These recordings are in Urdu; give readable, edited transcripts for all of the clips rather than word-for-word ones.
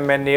MNA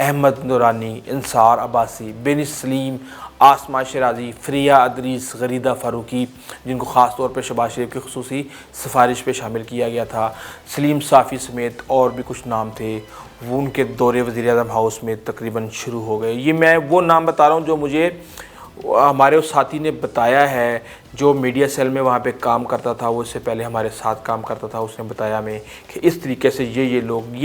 احمد نورانی، انصار عباسی، بینی سلیم، آسما شیرازی، فریہ ادریس، غریدہ فاروقی، جن کو خاص طور پہ شہباز شریف کی خصوصی سفارش پہ شامل کیا گیا تھا، سلیم صافی سمیت اور بھی کچھ نام تھے، وہ ان کے دورے وزیر اعظم ہاؤس میں تقریباً شروع ہو گئے۔ یہ میں وہ نام بتا رہا ہوں جو مجھے ہمارے اس ساتھی نے بتایا ہے، جو میڈیا سیل میں وہاں پہ کام کرتا تھا، وہ اس سے پہلے ہمارے ساتھ کام کرتا تھا، اس نے بتایا ہمیں کہ اس طریقے سے یہ لوگ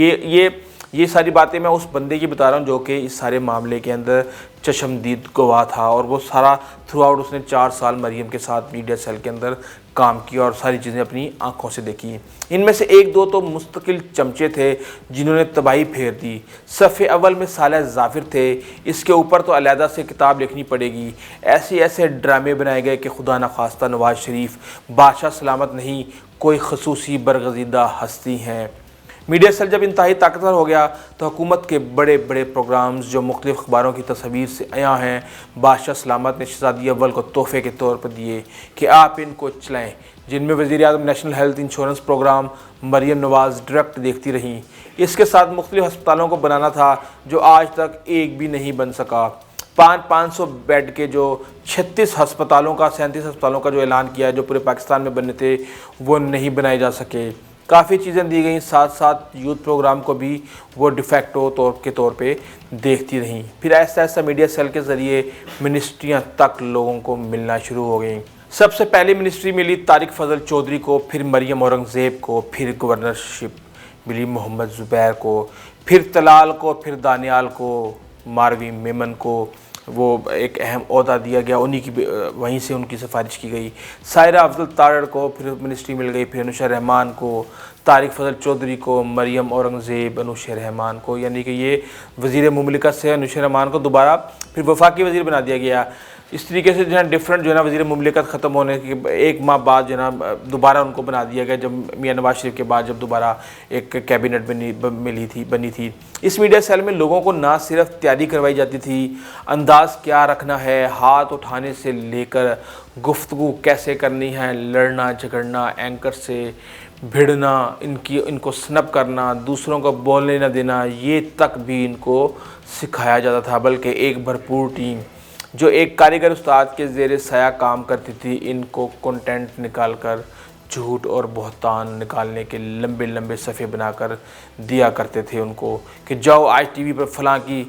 یہ ساری باتیں میں اس بندے کی بتا رہا ہوں جو کہ اس سارے معاملے کے اندر چشمدید گواہ تھا، اور وہ سارا تھرو آؤٹ اس نے 4 سال مریم کے ساتھ میڈیا سیل کے اندر کام کیا اور ساری چیزیں اپنی آنکھوں سے دیکھی۔ ان میں سے 1-2 تو مستقل چمچے تھے جنہوں نے تباہی پھیر دی۔ صفحے اول میں صالح ظافر تھے، اس کے اوپر تو علیحدہ سے کتاب لکھنی پڑے گی۔ ایسے ڈرامے بنائے گئے کہ خدا نخواستہ نواز شریف بادشاہ سلامت نہیں، کوئی خصوصی برگزیدہ ہستی ہیں۔ میڈیا سیل جب انتہائی طاقتور ہو گیا تو حکومت کے بڑے پروگرامز جو مختلف اخباروں کی تصاویر سے عیاں ہیں، بادشاہ سلامت نے شہزادی اول کو تحفے کے طور پر دیے کہ آپ ان کو چلائیں، جن میں وزیر اعظم national health insurance programme Maryam Nawaz direct دیکھتی رہیں۔ اس کے ساتھ مختلف ہسپتالوں کو بنانا تھا جو آج تک ایک بھی نہیں بن سکا۔ 500 بیڈ کے جو 36 ہسپتالوں کا 37 ہسپتالوں کا جو اعلان کیا ہے جو پورے پاکستان میں بننے تھے، وہ نہیں بنائے جا سکے۔ کافی چیزیں دی گئیں، ساتھ یوتھ پروگرام کو بھی وہ ڈیفیکٹو کے طور پہ دیکھتی رہیں۔ پھر ایسا میڈیا سیل کے ذریعے منسٹریاں تک لوگوں کو ملنا شروع ہو گئیں۔ سب سے پہلی منسٹری ملی طارق فضل چودھری کو، پھر مریم اورنگزیب کو، پھر گورنرشپ ملی محمد زبیر کو، پھر طلال کو، پھر دانیال کو، ماروی میمن کو وہ ایک اہم عہدہ دیا گیا، وہیں سے ان کی سفارش کی گئی۔ سائرہ افضل تارڑ کو پھر منسٹری مل گئی، پھر انوشا رحمان کو، طارق فضل چودھری کو، مریم اورنگزیب، انوشا رحمان کو، یعنی کہ یہ وزیر مملکت سے انوشا رحمان کو دوبارہ پھر وفاقی وزیر بنا دیا گیا۔ اس طریقے سے جو ہے ڈفرینٹ جو ہے نا وزیر مملکت ختم ہونے کے 1 ماہ بعد جو ہے نا دوبارہ ان کو بنا دیا گیا، جب میاں نواز شریف کے بعد جب دوبارہ ایک کیبنٹ بنی تھی۔ اس میڈیا سیل میں لوگوں کو نہ صرف تیاری کروائی جاتی تھی، انداز کیا رکھنا ہے، ہاتھ اٹھانے سے لے کر گفتگو کیسے کرنی ہے، لڑنا جھگڑنا، اینکر سے بھیڑنا، ان کو سنپ کرنا، دوسروں کو بولنے نہ دینا، یہ تک بھی ان کو سکھایا جاتا تھا۔ بلکہ ایک بھرپور ٹیم جو ایک کاریگر استاد کے زیر سایہ کام کرتی تھی، ان کو کنٹینٹ نکال کر جھوٹ اور بہتان نکالنے کے لمبے صفحے بنا کر دیا کرتے تھے ان کو کہ جاؤ آج ٹی وی پر فلاں کی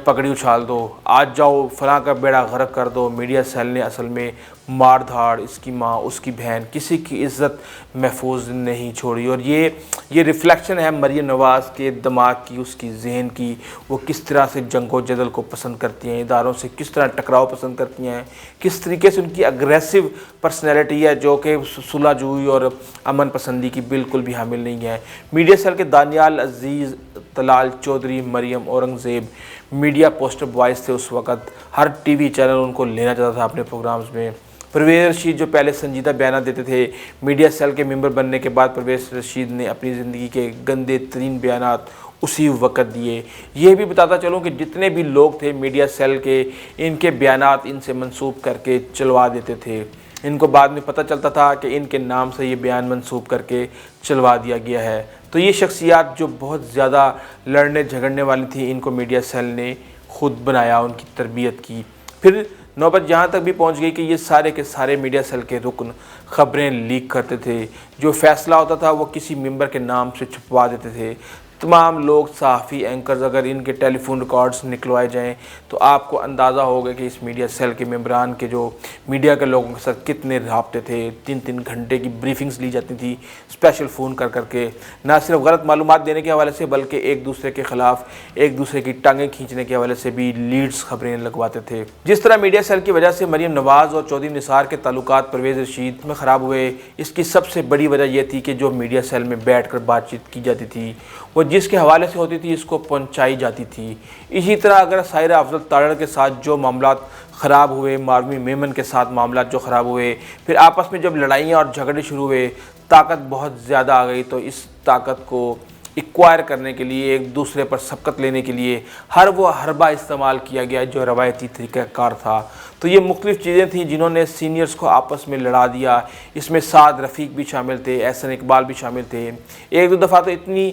پگڑی اچھال دو، آج جاؤ فلاں کا بیڑا غرق کر دو۔ میڈیا سیل نے اصل میں مار دھاڑ، اس کی ماں، اس کی بہن، کسی کی عزت محفوظ نہیں چھوڑی۔ اور یہ ریفلیکشن ہے مریم نواز کے دماغ کی، اس کی ذہن کی، وہ کس طرح سے جنگ و جدل کو پسند کرتی ہیں، اداروں سے کس طرح ٹکراؤ پسند کرتی ہیں، کس طریقے سے ان کی اگریسو پرسنالٹی ہے جو کہ صلح جوئی اور امن پسندی کی بالکل بھی حامل نہیں ہے۔ میڈیا سیل کے دانیال عزیز، Talal Chaudhry, Maryam Aurangzeb media poster boys تھے اس وقت، ہر ٹی وی چینل ان کو لینا چاہتا تھا اپنے پروگرامز میں۔ پرویز رشید جو پہلے سنجیدہ بیانات دیتے تھے، میڈیا سیل کے ممبر بننے کے بعد پرویز رشید نے اپنی زندگی کے گندے ترین بیانات اسی وقت دیے۔ یہ بھی بتاتا چلوں کہ جتنے بھی لوگ تھے میڈیا سیل کے، ان کے بیانات ان سے منسوب کر کے چلوا دیتے تھے۔ ان کو بعد میں پتہ چلتا تھا کہ ان کے نام سے یہ بیان منسوب کر کے چلوا دیا گیا ہے۔ تو یہ شخصیات جو بہت زیادہ لڑنے جھگڑنے والی تھیں، ان کو میڈیا سیل نے خود بنایا، ان کی تربیت کی۔ پھر نوبت یہاں تک بھی پہنچ گئی کہ یہ سارے کے سارے میڈیا سیل کے رکن خبریں لیک کرتے تھے، جو فیصلہ ہوتا تھا وہ کسی ممبر کے نام سے چھپوا دیتے تھے۔ تمام لوگ، صحافی، اینکرز، اگر ان کے ٹیلی فون ریکارڈز نکلوائے جائیں تو آپ کو اندازہ ہوگا کہ اس میڈیا سیل کے ممبران کے جو میڈیا کے لوگوں کے ساتھ کتنے رابطے تھے۔ 3 گھنٹے کی بریفنگز لی جاتی تھی اسپیشل فون کر کے، نہ صرف غلط معلومات دینے کے حوالے سے بلکہ ایک دوسرے کے خلاف ایک دوسرے کی ٹانگیں کھینچنے کے حوالے سے بھی لیڈز خبریں لگواتے تھے۔ جس طرح میڈیا سیل کی وجہ سے مریم نواز اور چودھری نثار کے تعلقات پرویز رشید میں خراب ہوئے، اس کی سب سے بڑی وجہ یہ تھی کہ جو میڈیا سیل میں بیٹھ کر بات چیت کی جاتی تھی وہ جس کے حوالے سے ہوتی تھی اس کو پہنچائی جاتی تھی۔ اسی طرح اگر سائرہ افضل تارڑ کے ساتھ جو معاملات خراب ہوئے، ماروی میمن کے ساتھ معاملات جو خراب ہوئے، پھر آپس میں جب لڑائیاں اور جھگڑے شروع ہوئے، طاقت بہت زیادہ آ گئی، تو اس طاقت کو ایکوائر کرنے کے لیے، ایک دوسرے پر سبقت لینے کے لیے ہر وہ حربہ استعمال کیا گیا جو روایتی طریقہ کار تھا۔ تو یہ مختلف چیزیں تھیں جنہوں نے سینئرز کو آپس میں لڑا دیا۔ اس میں سعد رفیق بھی شامل تھے، احسن اقبال بھی شامل تھے۔ ایک دو دفعہ تو اتنی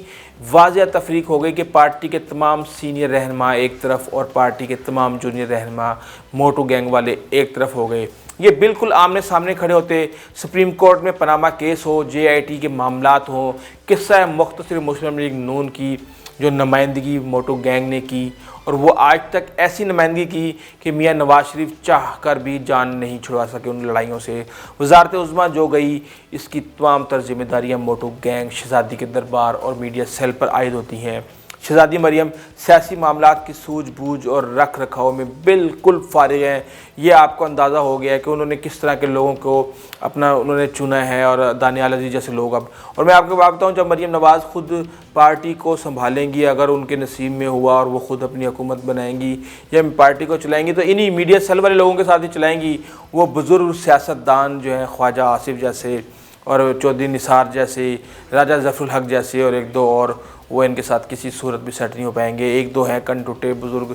واضح تفریق ہو گئی کہ پارٹی کے تمام سینئر رہنما ایک طرف اور پارٹی کے تمام جونیئر رہنما موٹو گینگ والے ایک طرف ہو گئے۔ یہ بالکل آمنے سامنے کھڑے ہوتے، سپریم کورٹ میں پاناما کیس ہو، JIT کے معاملات ہوں، قصہ مختصر مسلم لیگ نون کی جو نمائندگی موٹو گینگ نے کی، اور وہ آج تک ایسی نمائندگی کی کہ میاں نواز شریف چاہ کر بھی جان نہیں چھڑوا سکے ان لڑائیوں سے۔ وزارت عظمیٰ جو گئی، اس کی تمام تر ذمہ داریاں موٹو گینگ، شہزادی کے دربار اور میڈیا سیل پر عائد ہوتی ہیں۔ شہزادی مریم سیاسی معاملات کی سوجھ بوجھ اور رکھ رکھاؤ میں بالکل فارغ ہیں۔ یہ آپ کو اندازہ ہو گیا ہے کہ انہوں نے کس طرح کے لوگوں کو انہوں نے چنا ہے، اور دانیال عزیز جیسے لوگ اب۔ اور میں آپ کو بتاؤں، جب مریم نواز خود پارٹی کو سنبھالیں گی، اگر ان کے نصیب میں ہوا اور وہ خود اپنی حکومت بنائیں گی یا پارٹی کو چلائیں گی، تو انہی میڈیا سیل والے لوگوں کے ساتھ ہی چلائیں گی۔ وہ بزرگ سیاستدان جو ہیں خواجہ آصف جیسے اور چودھری نثار جیسے، راجہ ظفر الحق جیسے اور ایک دو اور، وہ ان کے ساتھ کسی صورت بھی سیٹ نہیں ہو پائیں گے۔ ایک دو ہیں کن ٹوٹے بزرگ،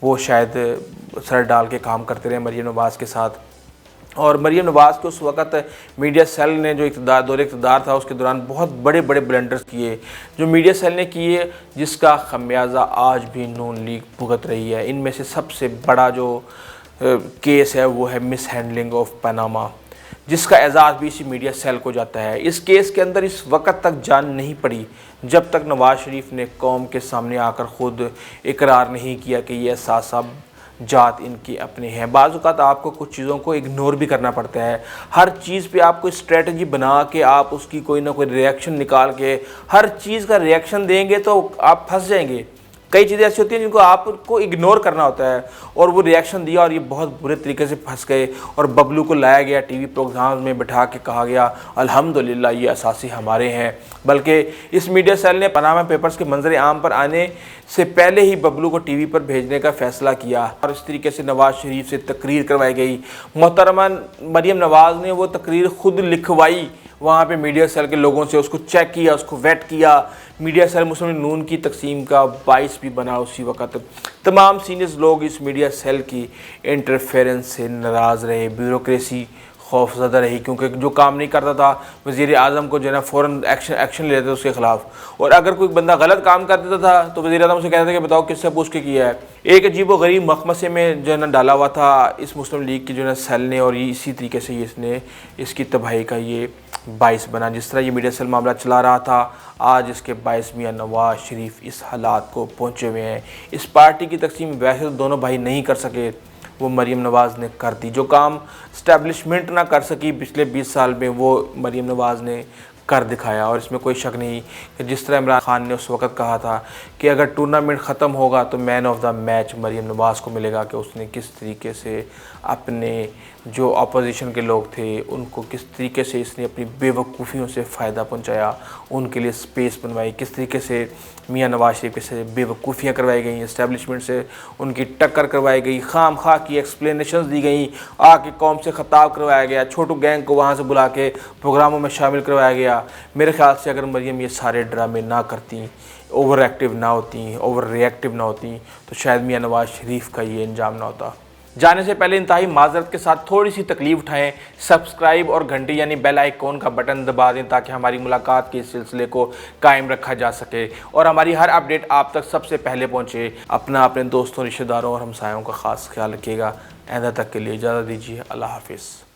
وہ شاید سر ڈال کے کام کرتے رہے مریم نواز کے ساتھ۔ اور مریم نواز کو اس وقت میڈیا سیل نے جو دور اقتدار تھا اس کے دوران بہت بڑے بڑے بلنڈرز کیے جو میڈیا سیل نے کیے، جس کا خمیازہ آج بھی نون لیگ بھگت رہی ہے۔ ان میں سے سب سے بڑا جو کیس ہے وہ ہے مس ہینڈلنگ آف پاناما، جس کا اعزاز بھی اسی میڈیا سیل کو جاتا ہے۔ اس کیس کے اندر اس وقت تک جان نہیں پڑی جب تک نواز شریف نے قوم کے سامنے آ کر خود اقرار نہیں کیا کہ یہ اثاثہ جات ان کی اپنے ہیں۔ بعض اوقات آپ کو کچھ چیزوں کو اگنور بھی کرنا پڑتا ہے۔ ہر چیز پہ آپ کو اسٹریٹجی بنا کے آپ اس کی کوئی نہ کوئی ریئیکشن نکال کے ہر چیز کا ریئیکشن دیں گے تو آپ پھنس جائیں گے۔ کئی چیزیں ایسی ہوتی ہیں جن کو آپ کو اگنور کرنا ہوتا ہے، اور وہ ریئیکشن دیا اور یہ بہت برے طریقے سے پھنس گئے، اور ببلو کو لایا گیا ٹی وی پروگرامز میں بٹھا کے کہا گیا الحمدللہ یہ اثاثے ہمارے ہیں۔ بلکہ اس میڈیا سیل نے پاناما پیپرز کے منظر عام پر آنے سے پہلے ہی ببلو کو ٹی وی پر بھیجنے کا فیصلہ کیا، اور اس طریقے سے نواز شریف سے تقریر کروائی گئی۔ محترمہ مریم نواز نے وہ تقریر خود لکھوائی وہاں پہ میڈیا سیل کے لوگوں سے، اس کو چیک کیا، اس کو ویٹ کیا۔ میڈیا سیل مسلم لیگ نون کی تقسیم کا باعث بھی بنا اسی وقت۔ تمام سینئرز لوگ اس میڈیا سیل کی انٹرفیرنس سے ناراض رہے، بیوروکریسی خوف زدہ رہی، کیونکہ جو کام نہیں کرتا تھا وزیر اعظم کو جو ہے نا فوراً ایکشن لے لیتے تھے اس کے خلاف، اور اگر کوئی بندہ غلط کام کر دیتا تھا تو وزیر اعظم سے کہتے تھے کہ بتاؤ کس سے پوچھ کے کیا ہے۔ ایک عجیب و غریب مخمصے میں جو ہے نا ڈالا ہوا تھا اس مسلم لیگ کی جو ہے نا سیل نے، اور یہ اسی طریقے سے اس نے اس کی تباہی کا یہ باعث بنا۔ جس طرح یہ میڈیا سیل معاملہ چلا رہا تھا، آج اس کے باعث میاں نواز شریف اس حالات کو پہنچے ہوئے ہیں۔ اس پارٹی کی تقسیم ویسے تو دونوں بھائی نہیں کر سکے، وہ مریم نواز نے کر دی۔ جو کام اسٹیبلشمنٹ نہ کر سکی پچھلے 20 سال میں، وہ مریم نواز نے کر دکھایا۔ اور اس میں کوئی شک نہیں کہ جس طرح عمران خان نے اس وقت کہا تھا کہ اگر ٹورنامنٹ ختم ہوگا تو مین of the match Maryam Nawaz کو ملے گا، کہ اس نے کس طریقے سے اپنے جو اپوزیشن کے لوگ تھے ان کو کس طریقے سے اس نے اپنی بے وقوفیوں سے فائدہ پہنچایا، ان کے لیے سپیس بنوائی، کس طریقے سے میاں نواز شریف کے سے بے وقوفیاں کروائی گئیں، اسٹیبلشمنٹ سے ان کی ٹکر کروائی گئی، خام خواہ کی ایکسپلینیشنز دی گئیں، آ کے قوم سے خطاب کروایا گیا، چھوٹو گینگ کو وہاں سے بلا کے پروگراموں میں شامل کروایا گیا۔ میرے خیال سے اگر مریم یہ سارے ڈرامے نہ کرتیں، اوور ایکٹیو نہ ہوتیں، اوور ری ایکٹیو نہ ہوتیں، تو شاید میاں نواز شریف کا یہ انجام نہ ہوتا۔ جانے سے پہلے انتہائی معذرت کے ساتھ تھوڑی سی تکلیف اٹھائیں، سبسکرائب اور گھنٹی یعنی بیل آئیکن کا بٹن دبا دیں تاکہ ہماری ملاقات کے اس سلسلے کو قائم رکھا جا سکے اور ہماری ہر اپڈیٹ آپ تک سب سے پہلے پہنچے۔ اپنے دوستوں، رشتہ داروں اور ہمسایوں کا خاص خیال رکھیے گا۔ آئندہ تک کے لیے اجازت دیجیے۔ اللہ حافظ۔